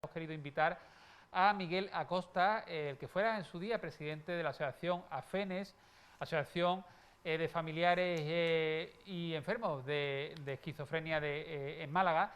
Hemos querido invitar a Miguel Acosta, el que fuera en su día presidente de la asociación AFENES, Asociación de Familiares y Enfermos de Esquizofrenia en Málaga.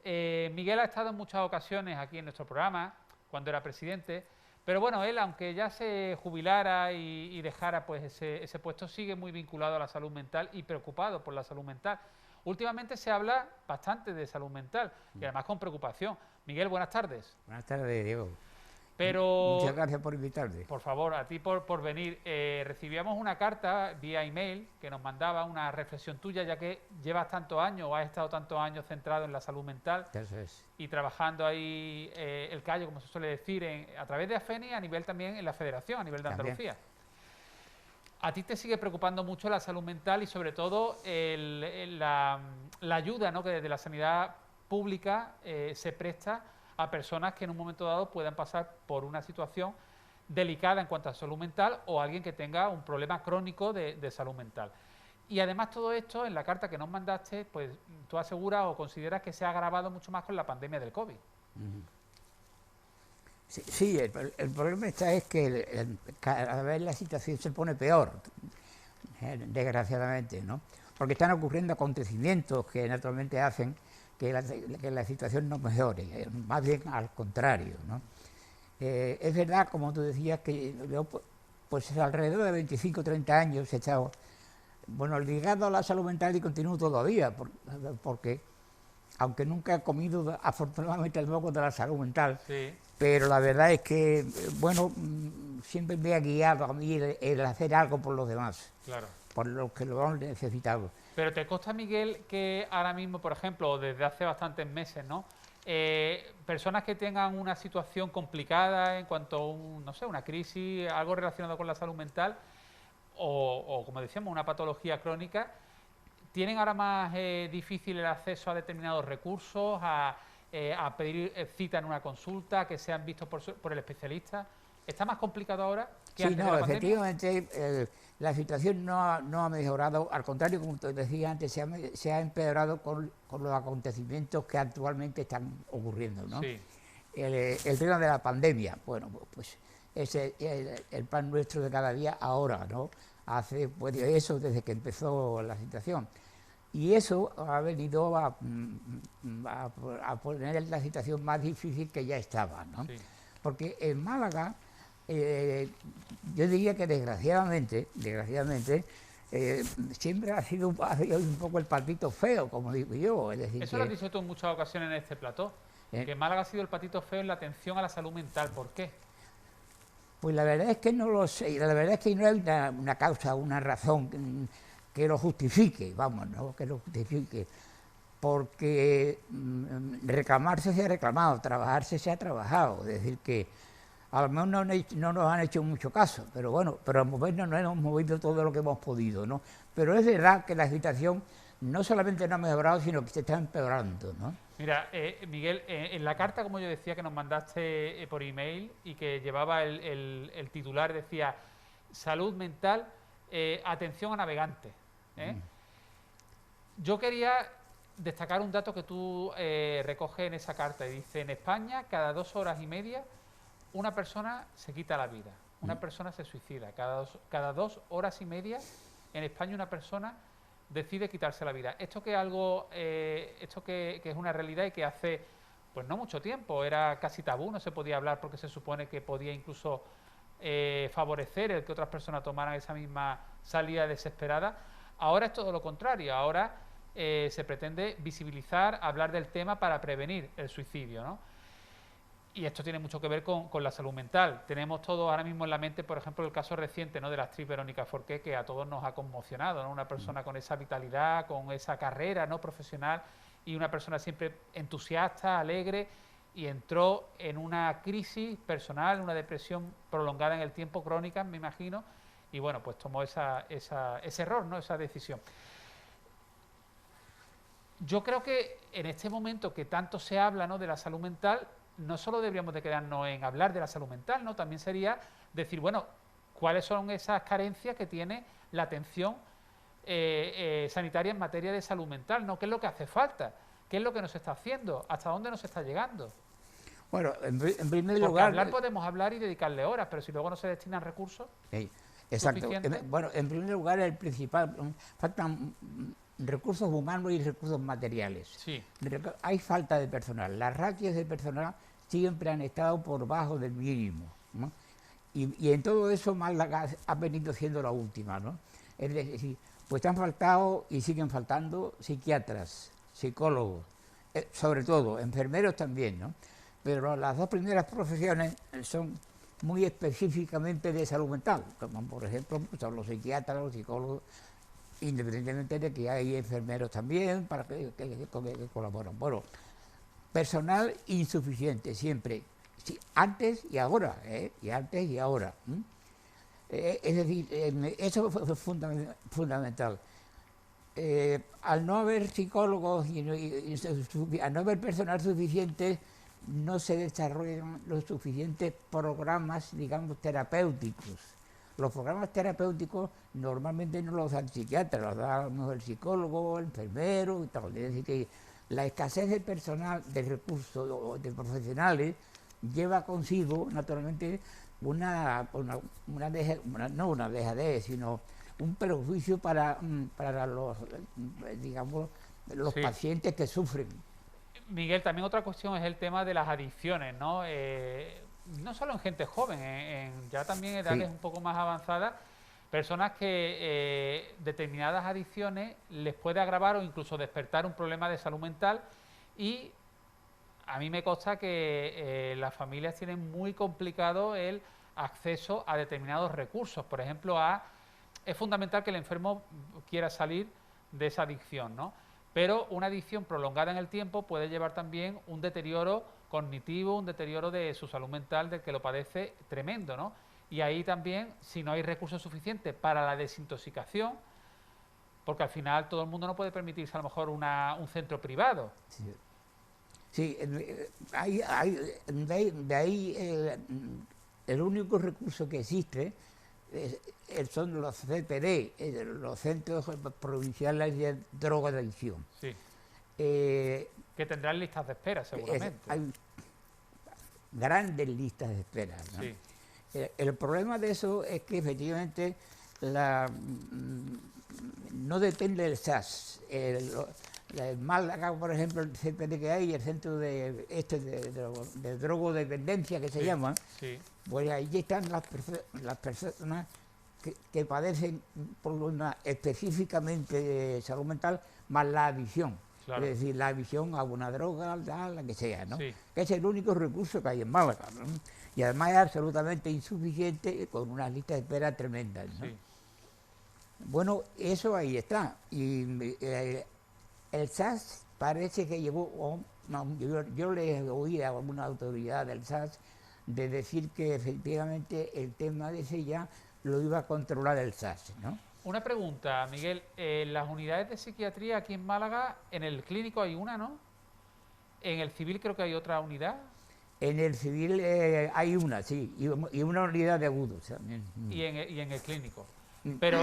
Miguel ha estado en muchas ocasiones aquí en nuestro programa, cuando era presidente, pero bueno, él, aunque ya se jubilara y dejara pues ese puesto, sigue muy vinculado a la salud mental y preocupado por la salud mental. Últimamente se habla bastante de salud mental y además con preocupación. Miguel, buenas tardes. Buenas tardes, Diego. Muchas Pero, gracias por invitarme. por favor, a ti por venir. Recibíamos una carta vía email que nos mandaba una reflexión tuya, ya que llevas tantos años o has estado tantos años centrado en la salud mental Eso es. y trabajando ahí el callo, como se suele decir, a través de AFENI, a nivel también en la Federación, a nivel de También. Andalucía. ¿A ti te sigue preocupando mucho la salud mental y sobre todo la ayuda, ¿no?, que desde la sanidad pública se presta a personas que en un momento dado puedan pasar por una situación delicada en cuanto a salud mental o alguien que tenga un problema crónico de salud mental? Y además todo esto, en la carta que nos mandaste, pues tú aseguras o consideras que se ha agravado mucho más con la pandemia del COVID. Sí, el problema es que cada vez la situación se pone peor, desgraciadamente, ¿no? Porque están ocurriendo acontecimientos que naturalmente hacen que la situación no mejore, más bien al contrario, ¿no? Es verdad, como tú decías, que yo, pues alrededor de 25 o 30 años he estado, bueno, ligado a la salud mental y continúo todavía, porque aunque nunca he comido afortunadamente el moco de la salud mental, Sí. pero la verdad es que, bueno, siempre me ha guiado a mí el hacer algo por los demás, Claro. por los que lo han necesitado. Pero ¿te consta, Miguel, que ahora mismo, por ejemplo, o desde hace bastantes meses, ¿no?, personas que tengan una situación complicada en cuanto a no sé, una crisis, algo relacionado con la salud mental, o como decíamos, una patología crónica, tienen ahora más difícil el acceso a determinados recursos, a pedir cita en una consulta, que sean vistos por el especialista? ¿Está más complicado ahora que Sí, antes de no, la pandemia? efectivamente, la situación no ha mejorado, al contrario, como te decía antes, se ha empeorado con los acontecimientos que actualmente están ocurriendo, ¿no? Sí, El tema de la pandemia, bueno, pues es el pan nuestro de cada día ahora, ¿no? Hace, pues eso desde que empezó la situación. Y eso ha venido a poner la situación más difícil que ya estaba, ¿no? sí. Porque en Málaga, yo diría que desgraciadamente, siempre ha sido un poco el patito feo, como digo yo. Es decir, Eso lo has dicho tú en muchas ocasiones en este plató, eh, que Málaga ha sido el patito feo en la atención a la salud mental. ¿Por qué? pues la verdad es que no lo sé, la verdad es que no hay una causa, una razón que lo justifique, vamos, ¿no? Que lo justifique. Porque reclamarse se ha reclamado, trabajarse se ha trabajado, es decir que a lo mejor no nos han hecho mucho caso, pero bueno, pero al momento no hemos movido todo lo que hemos podido, ¿no? Pero es verdad que la situación no solamente no ha mejorado, sino que se está empeorando, ¿no? Mira, Miguel, en la carta, como yo decía, que nos mandaste por email y que llevaba el titular, decía salud mental, atención a navegantes. Yo quería destacar un dato que tú recoges en esa carta y dice: en España, cada 2 horas y media, una persona se quita la vida, una persona se suicida. Cada 2 horas y media, en España, una persona decide quitarse la vida. Esto que es una realidad y que hace pues no mucho tiempo era casi tabú, no se podía hablar porque se supone que podía incluso favorecer el que otras personas tomaran esa misma salida desesperada. Ahora es todo lo contrario, ahora se pretende visibilizar, hablar del tema para prevenir el suicidio, ¿no? Y esto tiene mucho que ver con la salud mental. Tenemos todos ahora mismo en la mente, por ejemplo, el caso reciente, ¿no?, de la actriz Verónica Forqué, que a todos nos ha conmocionado, ¿no? Una persona con esa vitalidad, con esa carrera, ¿no?, profesional, y una persona siempre entusiasta, alegre, y entró en una crisis personal, una depresión prolongada en el tiempo, crónica, me imagino, y bueno, pues tomó ese error, ¿no?, esa decisión. Yo creo que en este momento que tanto se habla, ¿no?, de la salud mental, no solo deberíamos de quedarnos en hablar de la salud mental, ¿no? También sería decir, bueno, cuáles son esas carencias que tiene la atención sanitaria en materia de salud mental, ¿no? ¿Qué es lo que hace falta? ¿Qué es lo que nos está haciendo? ¿Hasta dónde nos está llegando? Bueno, en primer Porque lugar... hablar podemos hablar y dedicarle horas, pero si luego no se destinan recursos exacto. suficientes... Bueno, en primer lugar, el principal... faltan recursos humanos y recursos materiales. Sí. Hay falta de personal. Las ratios de personal siempre han estado por bajo del mínimo, ¿no? Y en todo eso Málaga ha venido siendo la última, ¿no? Es decir, pues han faltado y siguen faltando psiquiatras, psicólogos, sobre todo, enfermeros también, ¿no? Pero las dos primeras profesiones son muy específicamente de salud mental, como por ejemplo pues, son los psiquiatras, los psicólogos, independientemente de que hay enfermeros también para que colaboran. Bueno, personal insuficiente siempre, sí, antes y ahora, y antes y ahora. Es decir, eso fue fundamental. Al no haber psicólogos y al no haber personal suficiente, no se desarrollan los suficientes programas, digamos, terapéuticos. Los programas terapéuticos normalmente no los dan psiquiatras, los da el psicólogo, el enfermero y tal. Es decir, que la escasez de personal, de recursos, de profesionales, lleva consigo, naturalmente, no una dejadez, sino un perjuicio para los, digamos, los Sí. pacientes que sufren. Miguel, también otra cuestión es el tema de las adicciones, ¿no? No solo en gente joven, ya también edades Sí. un poco más avanzadas, personas que determinadas adicciones les puede agravar o incluso despertar un problema de salud mental, y a mí me consta que las familias tienen muy complicado el acceso a determinados recursos. Por ejemplo, es fundamental que el enfermo quiera salir de esa adicción, ¿no? Pero una adicción prolongada en el tiempo puede llevar también un deterioro cognitivo, un deterioro de su salud mental del que lo padece tremendo, ¿no? Y ahí también, si no hay recursos suficientes para la desintoxicación, porque al final todo el mundo no puede permitirse a lo mejor un centro privado. Sí. Sí, de ahí el único recurso que existe son los CPD, los Centros Provinciales de Drogadicción. Sí. Eh, Que tendrán listas de espera, seguramente. hay grandes listas de espera, ¿no? Sí. El problema de eso es que efectivamente no depende del SAS. El Málaga, por ejemplo, el CPD que hay, el centro de drogodependencia que se llama, Sí. pues ahí están las personas que padecen problemas específicamente de salud mental, más la adicción. Claro. Es decir, la adicción a una droga, la que sea, ¿no? Sí. Que es el único recurso que hay en Málaga, ¿no? Y además es absolutamente insuficiente, con unas listas de espera tremendas, ¿no? Sí. Bueno, eso ahí está. Y el SAS parece que llevó, yo le oí a alguna autoridad del SAS de decir que efectivamente el tema de ese ya lo iba a controlar el SAS, ¿no? Una pregunta, Miguel. En las unidades de psiquiatría aquí en Málaga, en el clínico hay una, ¿no? En el civil creo que hay otra unidad. En el civil hay una, sí, y una unidad de agudos también. Y en el clínico. Pero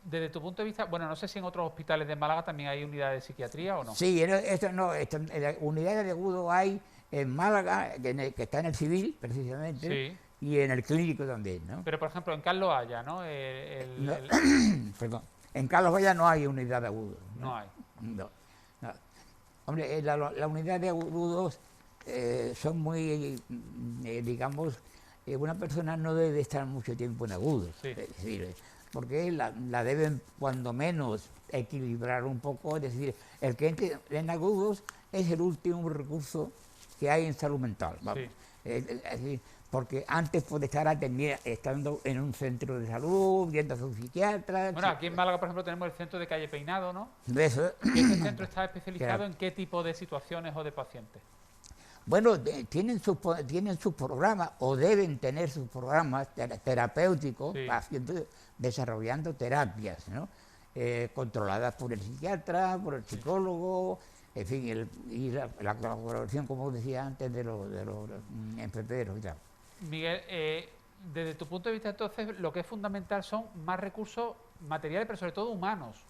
desde tu punto de vista, bueno, no sé si en otros hospitales de Málaga también hay unidades de psiquiatría o no. Sí, en la unidad de agudos hay en Málaga, que está en el civil, precisamente, Sí. y en el clínico también, ¿no? Pero por ejemplo en Carlos Haya, ¿no? No, perdón, en Carlos Valla no hay unidad de agudos. No hay. No, no. Hombre, la unidad de agudos son muy, digamos, una persona no debe estar mucho tiempo en agudos, Sí. es decir, porque la deben cuando menos equilibrar un poco, es decir, el que entre en agudos es el último recurso que hay en salud mental, vamos. Sí. Es decir, porque antes puede estar estando en un centro de salud, viendo a su psiquiatra. Bueno, aquí en Málaga, por ejemplo, tenemos el centro de Calle Peinado, ¿no? Eso. ¿Y ese centro está especializado Claro. en qué tipo de situaciones o de pacientes? Bueno, tienen sus programas, o deben tener sus programas terapéuticos, Sí. desarrollando terapias, ¿no? Controladas por el psiquiatra, por el psicólogo, en fin, y la colaboración, como decía antes, de los enfermeros y tal. Miguel, desde tu punto de vista, entonces, lo que es fundamental son más recursos materiales, pero sobre todo humanos.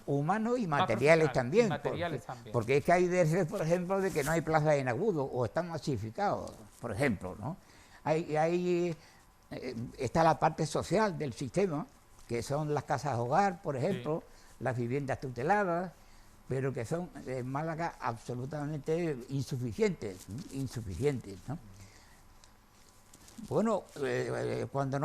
Humanos y Más materiales profesionales, también. y materiales también. Porque es que hay veces, por ejemplo, de que no hay plazas en agudo o están masificados, por ejemplo, ¿no? Está la parte social del sistema, que son las casas hogar, por ejemplo, las viviendas tuteladas, pero que son en Málaga absolutamente insuficientes, ¿no? Bueno, cuando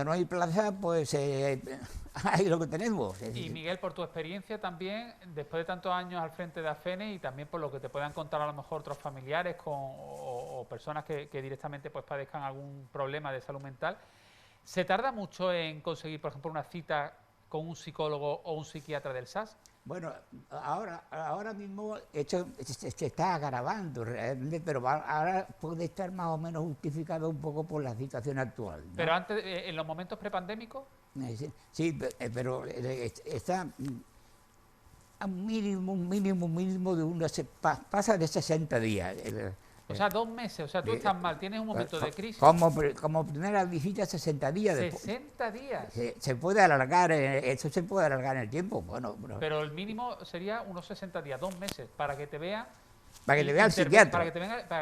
no hay plaza, pues hay lo que tenemos. Y Miguel, por tu experiencia también, después de tantos años al frente de AFENE y también por lo que te puedan contar a lo mejor otros familiares o personas que directamente pues padezcan algún problema de salud mental, ¿se tarda mucho en conseguir, por ejemplo, una cita con un psicólogo o un psiquiatra del SAS? Bueno, ahora mismo se está agravando realmente, pero ahora puede estar más o menos justificado un poco por la situación actual, ¿no? Pero antes, en los momentos prepandémicos. Sí, pero está a un mínimo de pasa de 60 días. O sea, 2 meses, o sea, tú estás mal, tienes un momento de crisis. Como primera visita, 60 días. 60 días. Se puede alargar, eso se puede alargar en el tiempo. Bueno, pero el mínimo sería unos 60 días, 2 meses, para que te vea. Para que le vea el psiquiatra. Para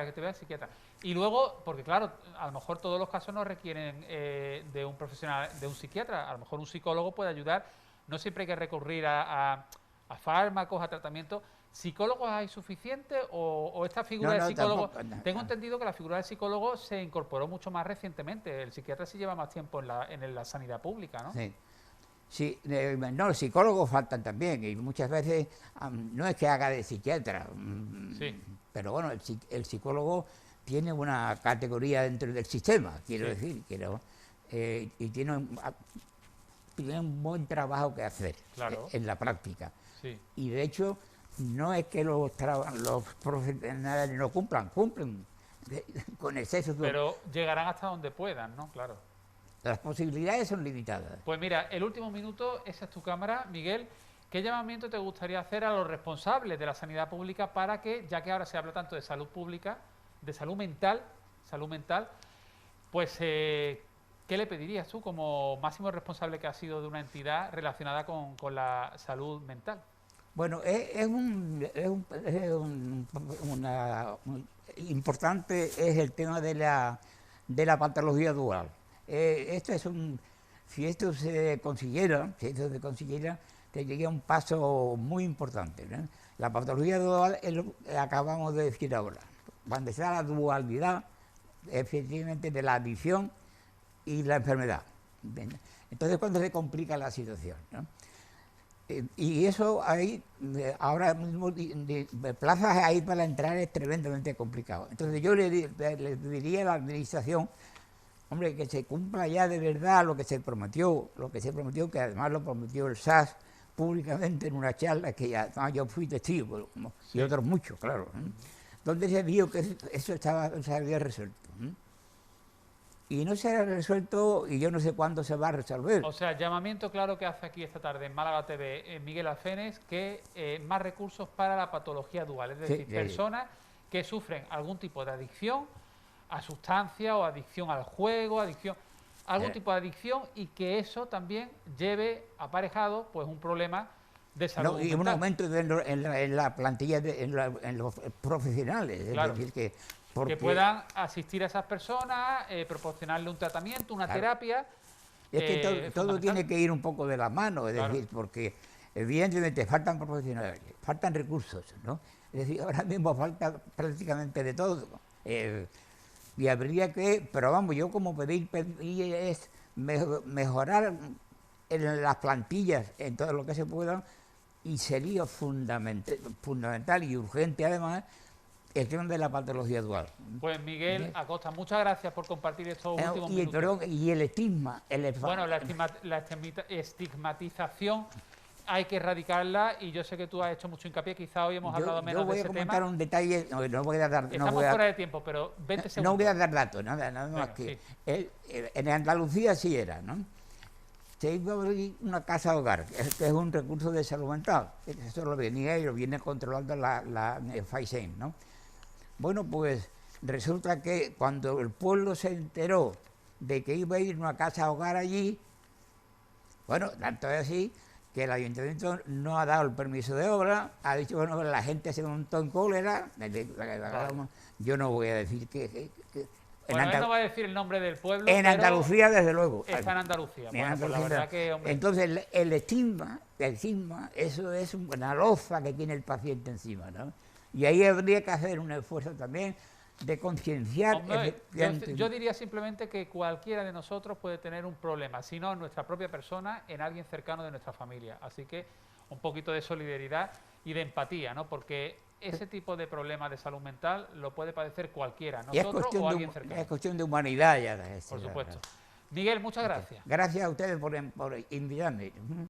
que te vea el psiquiatra. Y luego, porque claro, a lo mejor todos los casos no requieren de un profesional, de un psiquiatra. A lo mejor un psicólogo puede ayudar. No siempre hay que recurrir a fármacos, a tratamientos. ¿Psicólogos hay suficientes o esta figura del psicólogo? Tengo entendido que la figura del psicólogo se incorporó mucho más recientemente. El psiquiatra sí lleva más tiempo en la sanidad pública, ¿no? Sí, no, los psicólogos faltan también y muchas veces no es que haga de psiquiatra, pero bueno, el psicólogo tiene una categoría dentro del sistema, quiero decir, y tiene un buen trabajo que hacer en la práctica. Y de hecho, no es que los profesionales no cumplen con exceso. Pero llegarán hasta donde puedan, ¿no? Claro. Las posibilidades son limitadas. Pues mira, el último minuto, esa es tu cámara, Miguel. ¿Qué llamamiento te gustaría hacer a los responsables de la sanidad pública para que, ya que ahora se habla tanto de salud pública, de salud mental, pues ¿qué le pedirías tú como máximo responsable que has sido de una entidad relacionada con la salud mental? Bueno, importante es el tema de la patología dual. Si esto se consiguiera, tendría un paso muy importante, ¿no? La patología dual es lo que acabamos de decir ahora. Cuando está la dualidad, efectivamente, de la adicción y la enfermedad. Entonces, cuando se complica la situación, ¿no? Y eso ahí, ahora mismo, plazas ahí para entrar es tremendamente complicado. Entonces yo le diría a la administración, hombre, que se cumpla ya de verdad lo que se prometió, que además lo prometió el SAS públicamente en una charla que ya yo fui testigo, y otros muchos, claro, donde se vio que eso se había resuelto. Y no se ha resuelto y yo no sé cuándo se va a resolver. O sea, llamamiento claro que hace aquí esta tarde en Málaga TV Miguel Alfenes, que más recursos para la patología dual, es decir, personas que sufren algún tipo de adicción a sustancia o adicción al juego, algún tipo de adicción y que eso también lleve aparejado pues un problema de salud mental. Y un aumento en la plantilla, en los profesionales, claro. Es decir, que puedan asistir a esas personas, proporcionarle un tratamiento, una terapia. Es que todo tiene que ir un poco de la mano, es decir, porque evidentemente faltan profesionales, faltan recursos, ¿no? Es decir, ahora mismo falta prácticamente de todo. Y habría que, pero vamos, yo como pedir es mejorar en las plantillas, en todo lo que se pueda, y sería fundamental y urgente además el tema de la patología dual. Pues Miguel Acosta, muchas gracias por compartir estos últimos minutos. Y el estigma. Bueno, la estigmatización hay que erradicarla y yo sé que tú has hecho mucho hincapié, quizá hoy hemos hablado menos de ese tema. Yo voy a comentar un detalle, no voy a dar... Estamos fuera de tiempo, pero 20 segundos. No voy a dar datos, nada más que... En Andalucía sí era, ¿no? Se iba a abrir una casa hogar, que es un recurso de salud mental. Eso lo venía y lo viene controlando la FAISEN, ¿no? Bueno, pues resulta que cuando el pueblo se enteró de que iba a ir a una casa hogar allí. Bueno, tanto es así que el ayuntamiento no ha dado el permiso de obra, ha dicho, bueno, la gente se montó en cólera, yo no voy a decir que bueno, él no va a decir el nombre del pueblo, en pero Andalucía, desde luego. está en Andalucía. En Bueno, pues la Andalucía. verdad que, hombre, Entonces, el estigma, eso es una loza que tiene el paciente encima, ¿no? Y ahí habría que hacer un esfuerzo también de concienciar. hombre, yo diría simplemente que cualquiera de nosotros puede tener un problema, si no en nuestra propia persona, en alguien cercano de nuestra familia. Así que un poquito de solidaridad y de empatía, ¿no? Porque ese tipo de problemas de salud mental lo puede padecer cualquiera, nosotros o alguien cercano. Es cuestión de humanidad ya. Por supuesto. Miguel, muchas gracias. Gracias a ustedes por invitarme.